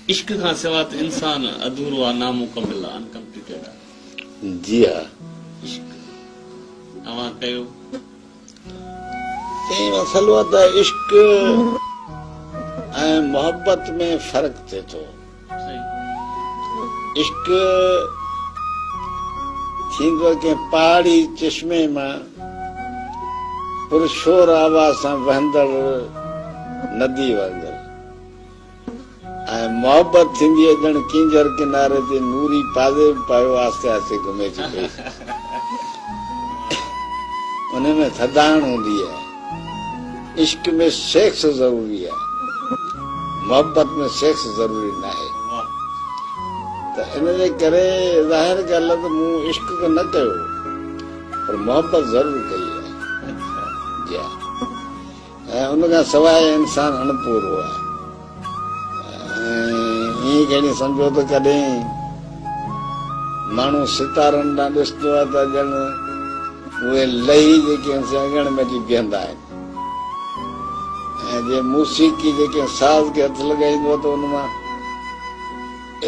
इश्क खां सिवा त इंसान अधूरो आहे, नामुकमिल आहे, अनकम्प्लीटेड आहे। जी हा, इश्क तव्हां कयो मसलो आहे त इश्क ऐं मोहब्बत में फ़र्क़ थिए थो। इश्क थींदो कंहिं पहाड़ी चश्मे मां पुरशोर आवाज़ सां वहंदड़ नदी वांगुरु, ऐं मोहब्बत थींदी आहे ॼण किंजर किनारे ते नूरी पाज़े पायो आस्ते आस्ते घुमे थी पई। उनमें थधाण हूंदी आहे। इश्क में सेक्स ज़रूरी आहे, मोहब्बत में सेक्स ज़रूरी न आहे। त इन जे करे ज़ाहिर ॻाल्हि आहे त मूं इश्क न कयो, पर मोहब्बत ज़रूरु कई आहे। जी हा, ऐं उन खां सवाइ इंसान अणपूरो आहे। ईअं कहिड़ी सम्झो त कॾहिं माण्हू सितारनि ॾांहुं ॾिसंदो आहे त ॼण उहे लही जेके अङण में बीहंदा आहिनि, ऐं जे मूसीक़ी जेके साज़ खे हथु लॻाईंदो त उन मां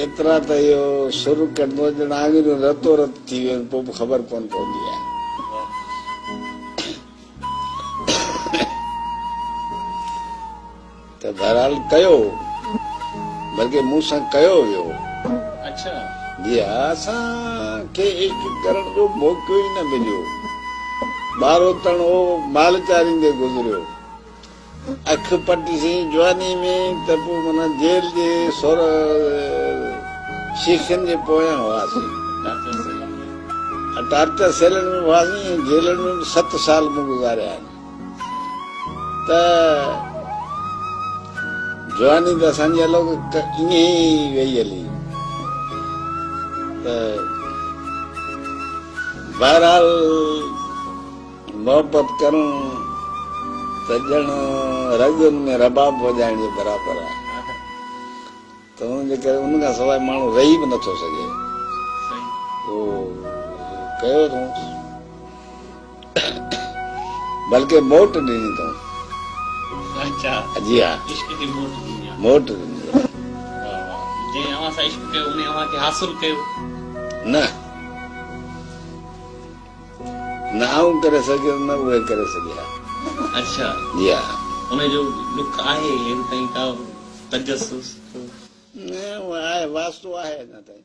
एतिरा त इहो सुर कढंदो ॼण आङिरियूं रतो रत थी वियूं, पोइ बि ख़बर कोन पवंदी आहे। त बहरहाल कयो, बल्कि मूं सां कयो वियो। अच्छा जी हा, असांखे इश्क करण जो मौक़ो ई न मिलियो। ॿारो तणो माल चारींदे गुज़रियो। अख पटीसीं जवानी में त पोइ माना जेल जे शीशनि जे पोयां हुआसीं, टार्चर सेलनि में हुआसीं, जेलनि में 7 साल मूं गुज़ारिया आहिनि। त जवानी त असांजी अलॻि ईअं ई वेई हली। त बहरहाल मोहब्बत करूं त ॼण रगनि में रबाब वॼाइण जे बराबरि आहे। त हुनजे करे उन खां सवाइ माण्हू रही बि नथो सघे। कयो अथऊं, बल्कि मोट ॾिनी अथऊं। जी हा, मोट ॾिनी जंहिं अव्हां सां इश्क कयो उन अव्हांखे हासिल कयो न आऊं करे सघियो न उहे करे सघिया। अच्छा जी हा, उनजो दुख आहे ताईं का तजस्सुस न आहे, वास्तो आहे न ताईं।